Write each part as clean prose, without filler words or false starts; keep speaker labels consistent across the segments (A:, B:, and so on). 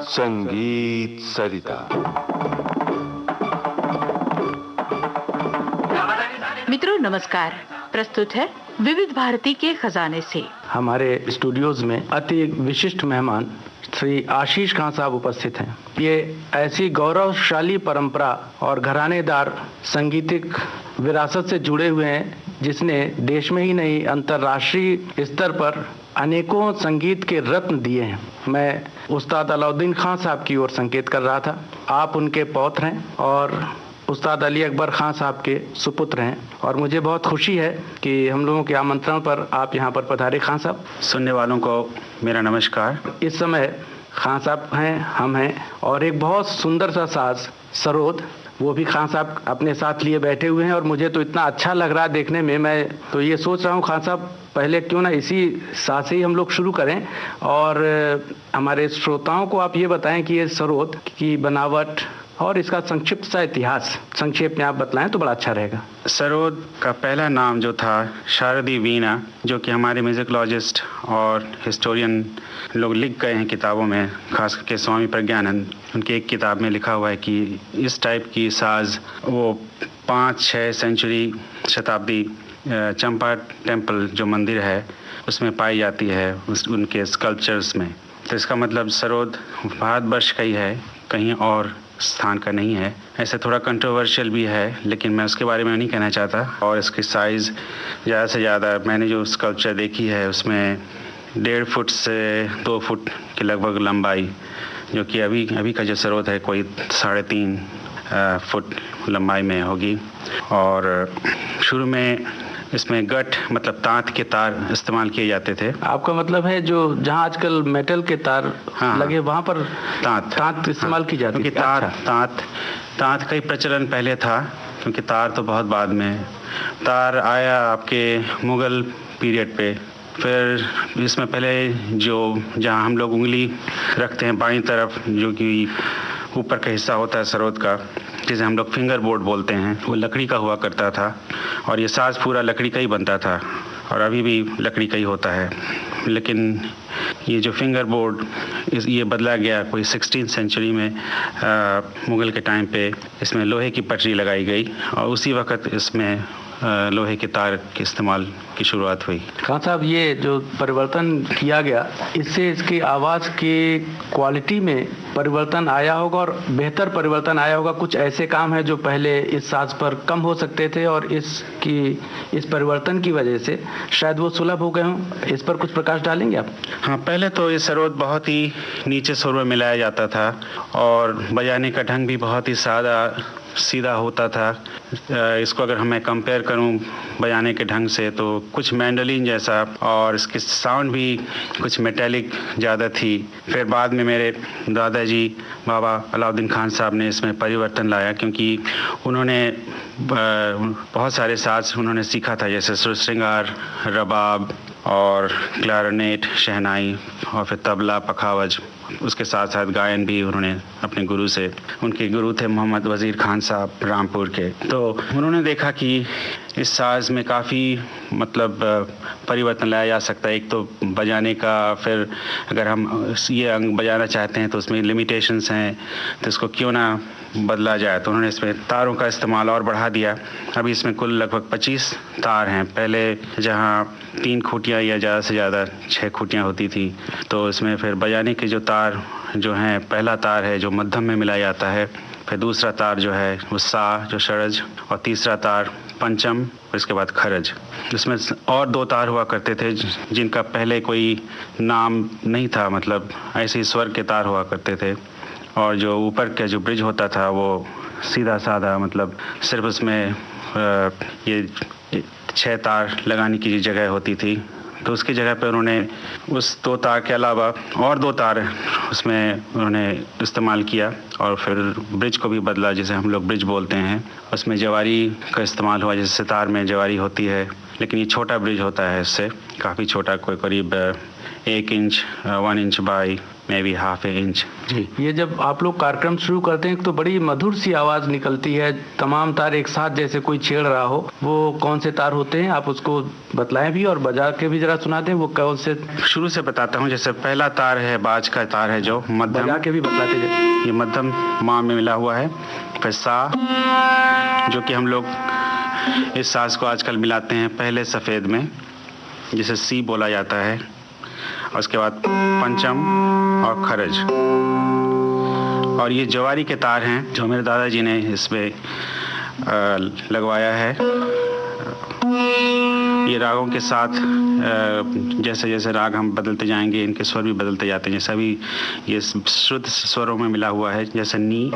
A: संगीत सरिता।
B: मित्रों नमस्कार। प्रस्तुत है विविध भारती के खजाने से।
C: हमारे स्टूडियोज में अति विशिष्ट मेहमान श्री आशीष खान साहब उपस्थित हैं। ये ऐसी गौरवशाली परंपरा और घरानेदार संगीतिक विरासत से जुड़े हुए हैं जिसने देश में ही नहीं अंतर्राष्ट्रीय स्तर पर अनेकों संगीत के रत्न दिए हैं। मैं उस्ताद अलाउद्दीन खान साहब की ओर संकेत कर रहा था। आप उनके पौत्र हैं और उस्ताद अली अकबर खान साहब के सुपुत्र हैं और मुझे बहुत खुशी है कि हम लोगों के आमंत्रण पर आप यहाँ पर पधारे। खान साहब,
D: सुनने वालों को मेरा नमस्कार।
C: इस समय खान साहब हैं, हम हैं और एक बहुत सुंदर सा साज सरोद, वो भी खान साहब अपने साथ लिए बैठे हुए हैं और मुझे तो इतना अच्छा लग रहा है देखने में। मैं तो ये सोच रहा हूँ खान साहब पहले क्यों ना इसी साज से ही हम लोग शुरू करें और हमारे श्रोताओं को आप ये बताएं कि ये सरोद की बनावट और इसका संक्षिप्त सा इतिहास संक्षेप में आप बतलाएं तो बड़ा अच्छा रहेगा।
D: सरोद का पहला नाम जो था शारदी वीणा, जो कि हमारे म्यूजिकोलॉजिस्ट और हिस्टोरियन लोग लिख गए हैं किताबों में, खास करके स्वामी प्रज्ञानंद, उनकी एक किताब में लिखा हुआ है कि इस टाइप की साज वो 5-6 सेंचुरी शताब्दी चंपा टेम्पल जो मंदिर है उसमें पाई जाती है, उनके स्कल्पचर्स में। तो इसका मतलब सरोद भारतवर्ष का ही है, कहीं और स्थान का नहीं है। ऐसे थोड़ा कंट्रोवर्शियल भी है लेकिन मैं उसके बारे में नहीं कहना चाहता। और इसकी साइज़ ज़्यादा से ज़्यादा मैंने जो स्कल्पचर देखी है उसमें 1.5 फुट से 2 फुट के लगभग लंबाई, जो कि अभी का जो सरोद है कोई 3.5 फुट लंबाई में होगी। और शुरू में इसमें गट मतलब तांत के तार इस्तेमाल किए जाते थे।
C: आपका मतलब है जो जहाँ आजकल मेटल के तार लगे वहाँ पर तांत इस्तेमाल की जाती है?
D: तांत का ही प्रचलन पहले था, क्योंकि तार तो बहुत बाद में तार आया आपके मुगल पीरियड पे। फिर इसमें पहले जो जहाँ हम लोग उंगली रखते हैं बाईं तरफ, जो कि ऊपर का हिस्सा होता है सरोद का, जिसे हम लोग फिंगर बोर्ड बोलते हैं, वो लकड़ी का हुआ करता था और ये साज पूरा लकड़ी का ही बनता था और अभी भी लकड़ी का ही होता है। लेकिन ये जो फिंगर बोर्ड ये बदला गया कोई 16th सेंचुरी में, मुगल के टाइम पे इसमें लोहे की पटरी लगाई गई और उसी वक्त इसमें लोहे के तार के इस्तेमाल की शुरुआत हुई।
C: खान साहब, ये जो परिवर्तन किया गया इससे इसकी आवाज़ की क्वालिटी में परिवर्तन आया होगा और बेहतर परिवर्तन आया होगा। कुछ ऐसे काम हैं जो पहले इस साज पर कम हो सकते थे और इस परिवर्तन की वजह से शायद वो सुलभ हो गए हों। इस पर कुछ प्रकाश डालेंगे आप?
D: हाँ, पहले तो ये सरोद बहुत ही नीचे सुर में मिलाया जाता था और बजाने का ढंग भी बहुत ही सीधा होता था। इसको अगर मैं कंपेयर करूं बजाने के ढंग से तो कुछ मैंडोलिन जैसा, और इसकी साउंड भी कुछ मेटेलिक ज़्यादा थी। फिर बाद में मेरे दादाजी बाबा अलाउद्दीन खान साहब ने इसमें परिवर्तन लाया, क्योंकि उन्होंने बहुत सारे साज उन्होंने सीखा था, जैसे सुर श्रृंगार, रबाब और क्लारनेट, शहनाई और फिर तबला, पखावज। उसके साथ साथ गायन भी उन्होंने अपने गुरु से, उनके गुरु थे मोहम्मद वज़ीर खान साहब रामपुर के। तो उन्होंने देखा कि इस साज में काफ़ी मतलब परिवर्तन लाया जा सकता है। एक तो बजाने का, फिर अगर हम ये अंग बजाना चाहते हैं तो उसमें लिमिटेशंस हैं, तो इसको क्यों ना बदला जाए। तो उन्होंने इसमें तारों का इस्तेमाल और बढ़ा दिया। अभी इसमें कुल लगभग 25 तार हैं। पहले जहाँ 3 खूंटियाँ या ज़्यादा से ज़्यादा 6 खूंटियाँ होती थी, तो इसमें फिर बजाने के जो तार जो हैं, पहला तार है जो मध्यम में मिलाया जाता है, फिर दूसरा तार जो है वो सा जो षडज, और तीसरा तार पंचम, और इसके बाद खरज। इसमें और 2 तार हुआ करते थे जिनका पहले कोई नाम नहीं था, मतलब ऐसे ही स्वर के तार हुआ करते थे। और जो ऊपर का जो ब्रिज होता था वो सीधा साधा, मतलब सिर्फ उसमें ये 6 तार लगाने की जगह होती थी। तो उसकी जगह पे उन्होंने उस 2 तार के अलावा और 2 तार उसमें उन्होंने इस्तेमाल किया और फिर ब्रिज को भी बदला, जिसे हम लोग ब्रिज बोलते हैं। उसमें जवारी का इस्तेमाल हुआ, जैसे सितार में जवारी होती है, लेकिन ये छोटा ब्रिज होता है, इससे काफ़ी छोटा, कोई करीब 1 inch 1 inch by maybe half a inch.
C: जी, ये जब आप लोग कार्यक्रम शुरू करते हैं तो बड़ी मधुर सी आवाज़ निकलती है, तमाम तार एक साथ जैसे कोई छेड़ रहा हो। वो कौन से तार होते हैं, आप उसको बतलाएं भी और बजा के भी जरा सुना दें। वो कौन से?
D: शुरू से बताता हूँ। जैसे पहला तार है बाज का तार है जो मध्यम,
C: बजा के भी बतलाते जाए।
D: ये मध्यम माँ में मिला हुआ है। फिर सा, जो कि हम लोग इस साज को आजकल मिलाते हैं पहले सफ़ेद में, जिसे सी बोला जाता है। और उसके बाद पंचम और खरज। और ये जवारी के तार हैं जो मेरे दादाजी ने इसमें लगवाया है। ये रागों के साथ जैसे जैसे राग हम बदलते जाएंगे, इनके स्वर भी बदलते जाते हैं। जैसे अभी ये शुद्ध स्वरों में मिला हुआ है, जैसे नी,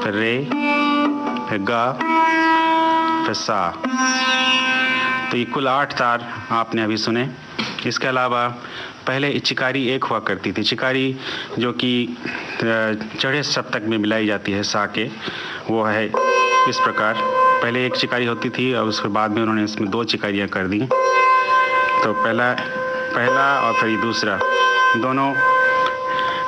D: फिर रे, फिर गा, फिर सा। तो ये कुल 8 तार आपने अभी सुने। इसके अलावा पहले चिकारी एक हुआ करती थी, चिकारी जो कि चढ़े सप्तक में मिलाई जाती है सा के, वो है इस प्रकार। पहले एक चिकारी होती थी और उसके बाद में उन्होंने इसमें 2 चिकारियाँ कर दी। तो पहला और फिर ये दूसरा, दोनों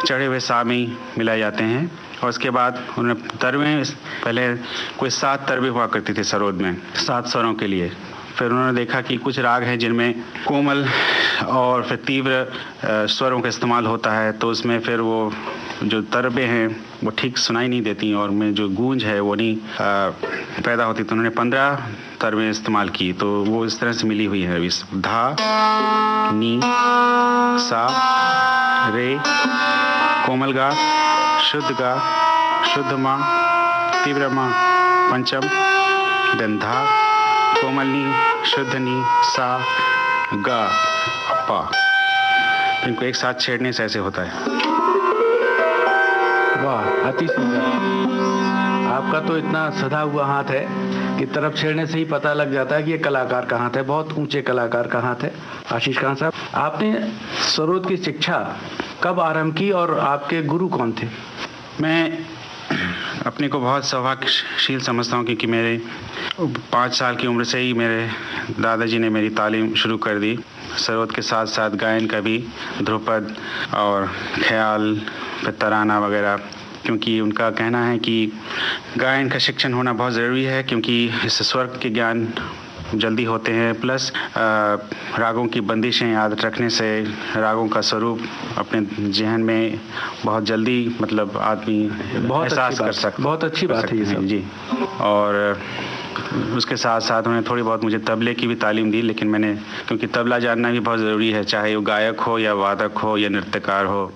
D: चढ़े हुए सा में ही मिलाए जाते हैं। और उसके बाद उन्होंने तरवें, पहले कोई 7 तरवें हुआ करती थी सरोद में 7 स्वरों के लिए। फिर उन्होंने देखा कि कुछ राग हैं जिनमें कोमल और फिर तीव्र स्वरों का इस्तेमाल होता है, तो उसमें फिर वो जो तरबे हैं वो ठीक सुनाई नहीं देती और में जो गूंज है वो नहीं पैदा होती। तो उन्होंने 15 तरबें इस्तेमाल की। तो वो इस तरह से मिली हुई है। धा, नी, सा, रे, कोमल गा, शुद्ध माँ, तीव्र माँ, पंचम, देन धा, कोमलनी, शुद्धनी, सा, गा, पा। इनको एक साथ छेड़ने से ऐसे होता है।
C: वाह, अति सुंदर। आपका तो इतना सधा हुआ हाथ है कि तरफ छेड़ने से ही पता लग जाता है कि ये कलाकार का हाथ है, बहुत ऊंचे कलाकार का हाथ है। आशीष खान साहब, आपने सरोद की शिक्षा कब आरंभ की और आपके गुरु कौन थे?
D: मैं अपने को बहुत सौभाग्यशील समझता हूँ क्योंकि मेरे 5 साल की उम्र से ही मेरे दादाजी ने मेरी तालीम शुरू कर दी। सरोद के साथ साथ गायन का भी, ध्रुपद और ख्याल, फिर तराना वगैरह, क्योंकि उनका कहना है कि गायन का शिक्षण होना बहुत ज़रूरी है क्योंकि इससे स्वर के ज्ञान जल्दी होते हैं, प्लस रागों की बंदिशें याद रखने से रागों का स्वरूप अपने जहन में बहुत जल्दी मतलब आदमी एहसास कर सकता।
C: बहुत अच्छी बात है ये सब।
D: जी। और उसके साथ साथ उन्होंने थोड़ी बहुत मुझे तबले की भी तालीम दी, लेकिन मैंने, क्योंकि तबला जानना भी बहुत ज़रूरी है, चाहे वो गायक हो या वादक हो या नृत्यकार हो।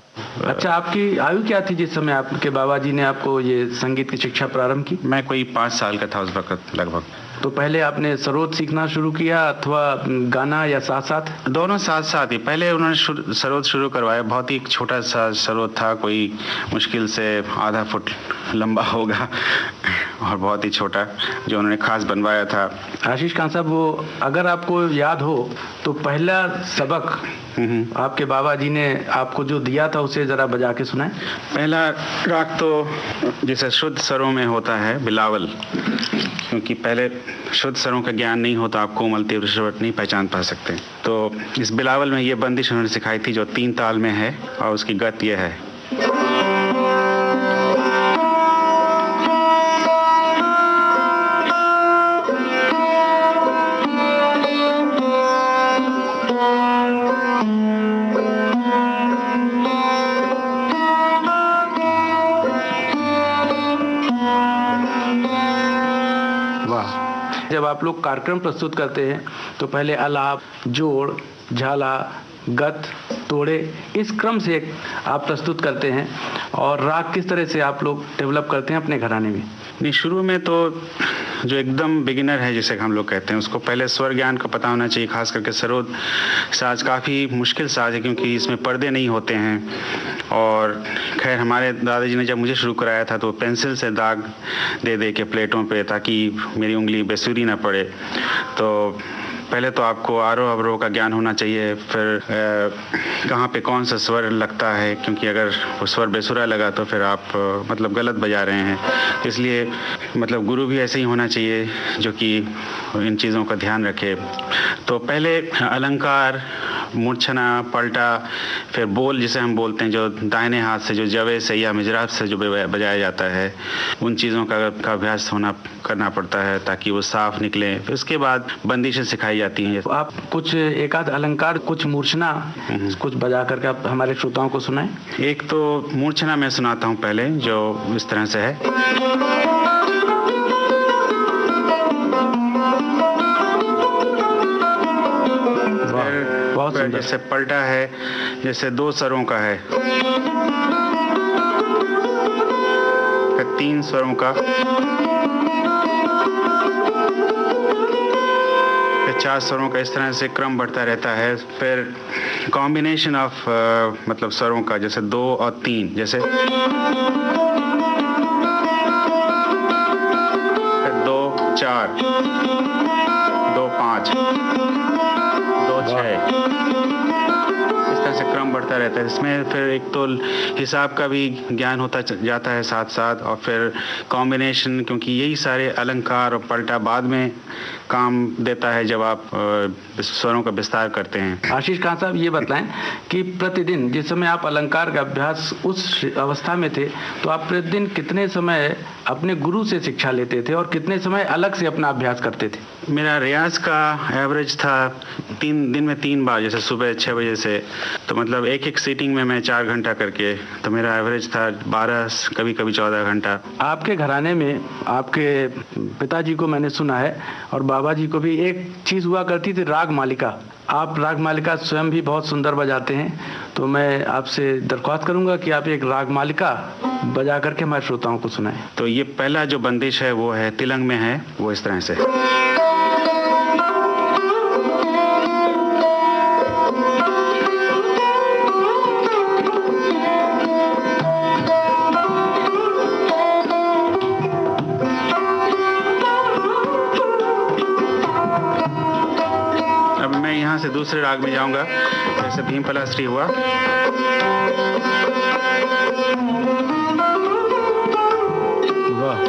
C: अच्छा, आपकी आयु क्या थी जिस समय आपके बाबा जी ने आपको ये संगीत की शिक्षा प्रारंभ की?
D: मैं कोई 5 साल का था उस वक्त लगभग।
C: तो पहले आपने सरोद सीखना शुरू किया अथवा गाना, या साथ साथ?
D: दोनों साथ साथ ही। पहले उन्होंने सरोद शुरू करवाया, बहुत ही छोटा सा सरोद था, कोई मुश्किल से आधा फुट लंबा होगा और बहुत ही छोटा, जो उन्होंने खास बनवाया था।
C: आशीष खान साहब, वो अगर आपको याद हो तो पहला सबक आपके बाबा जी ने आपको जो दिया था उसे जरा बजा के सुनाएं।
D: पहला राग तो जैसे शुद्ध स्वरों में होता है बिलावल, क्योंकि पहले शुद्ध स्वरों का ज्ञान नहीं होता, आप कोमल तीव्र स्वर नहीं पहचान पा सकते। तो इस बिलावल में ये बंदिश उन्होंने सिखाई थी जो 3 ताल में है और उसकी गत ये है।
C: जब आप लोग कार्यक्रम प्रस्तुत करते हैं तो पहले आलाप, जोड़, झाला, गत, तोड़े, इस क्रम से आप प्रस्तुत करते हैं। और राग किस तरह से आप लोग डेवलप करते हैं अपने घराने में?
D: नहीं, शुरू में तो जो एकदम बिगिनर है जिसे हम लोग कहते हैं, उसको पहले स्वर ज्ञान का पता होना चाहिए। खास करके सरोद साज काफ़ी मुश्किल साज है क्योंकि इसमें पर्दे नहीं होते हैं। और खैर, हमारे दादाजी ने जब मुझे शुरू कराया था तो पेंसिल से दाग दे दे के प्लेटों पे, ताकि मेरी उंगली बेसुरी ना पड़े। तो पहले तो आपको आरोह अवरोह का ज्ञान होना चाहिए, फिर कहाँ पे कौन सा स्वर लगता है, क्योंकि अगर वो स्वर बेसुरा लगा तो फिर आप मतलब गलत बजा रहे हैं। इसलिए मतलब गुरु भी ऐसे ही होना चाहिए जो कि इन चीज़ों का ध्यान रखे। तो पहले अलंकार मूर्छना, पलटा, फिर बोल जिसे हम बोलते हैं, जो दाहिने हाथ से जो जवे से या मिजराब से जो बजाया जाता है, उन चीज़ों का अभ्यास करना पड़ता है ताकि वो साफ निकले। फिर उसके बाद बंदिशें सिखाई जाती हैं।
C: आप कुछ एक आध अलंकार, कुछ मूर्छना कुछ बजा करके आप हमारे श्रोताओं को सुनाएं।
D: एक तो मूर्छना मैं सुनाता हूँ पहले, जो इस तरह से है।
C: बहुत सुंदर।
D: जैसे पलटा है, जैसे 2 स्वरों का है, फिर 3 स्वरों का, फिर 4 स्वरों का, इस तरह से क्रम बढ़ता रहता है। फिर कॉम्बिनेशन ऑफ मतलब स्वरों का, जैसे 2 और 3, जैसे 2 4, 2 5, 2 6, इस तरह से क्रम बढ़ता रहता है। इसमें फिर एक तो हिसाब का भी ज्ञान होता जाता है साथ साथ, और फिर कॉम्बिनेशन, क्योंकि यही सारे अलंकार और पलटा बाद में काम देता है जब आप स्वरों का विस्तार करते हैं।
C: आशीष खान साहब, ये बताएं कि प्रतिदिन जिस समय आप अलंकार का अभ्यास उस अवस्था में थे, तो आप प्रतिदिन कितने समय अपने गुरु से शिक्षा लेते थे और कितने समय अलग से अपना अभ्यास करते थे?
D: मेरा रियाज का एवरेज था 3 दिन में 3 बार, जैसे सुबह 6 बजे से, तो मतलब एक सीटिंग में मैं 4 घंटा करके, तो मेरा एवरेज था 12, कभी कभी 14 घंटा।
C: आपके घराने में आपके पिताजी को मैंने सुना है और बाबा जी को भी एक चीज हुआ करती थी, राग मालिका। आप राग मालिका स्वयं भी बहुत सुंदर बजाते हैं, तो मैं आपसे दरख्वास्त करूंगा कि आप एक राग मालिका बजा करके हमारे श्रोताओं को सुनाएं।
D: तो ये पहला जो बंदिश है वो है तिलंग में है, वो इस तरह से। अब मैं यहाँ से दूसरे राग में जाऊंगा, जैसे भीम पलाश्री हुआ।
C: वाह,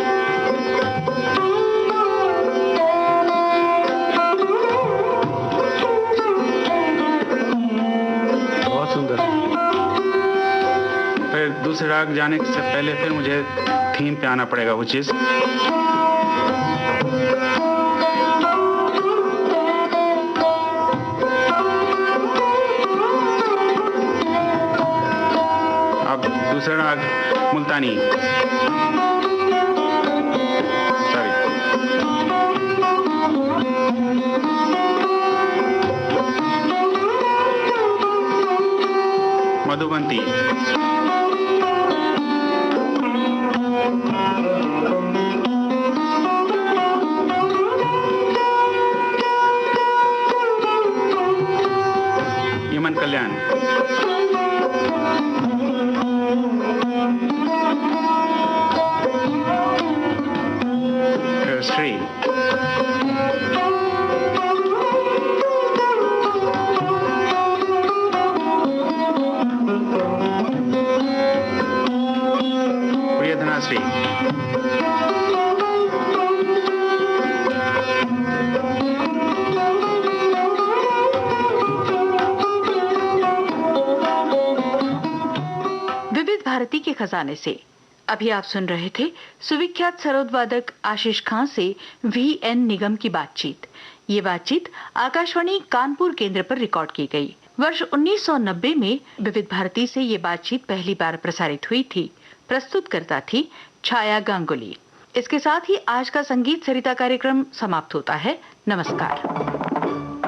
C: बहुत सुंदर।
D: फिर दूसरे राग जाने से पहले फिर मुझे थीम पे आना पड़ेगा, वो चीज़। अब दूसरा राग मुल्तानी, सॉरी, मधुबंती, यमन कल्याण, श्री, प्रियधनाश्री,
B: विविध भारती के खजाने से अभी आप सुन रहे थे सुविख्यात सरोद वादक आशीष खां से VN निगम की बातचीत। ये बातचीत आकाशवाणी कानपुर केंद्र पर रिकॉर्ड की गई। वर्ष 1990 में विविध भारती से ये बातचीत पहली बार प्रसारित हुई थी। प्रस्तुत करता थी छाया गांगुली। इसके साथ ही आज का संगीत सरिता कार्यक्रम समाप्त होता है। नमस्कार।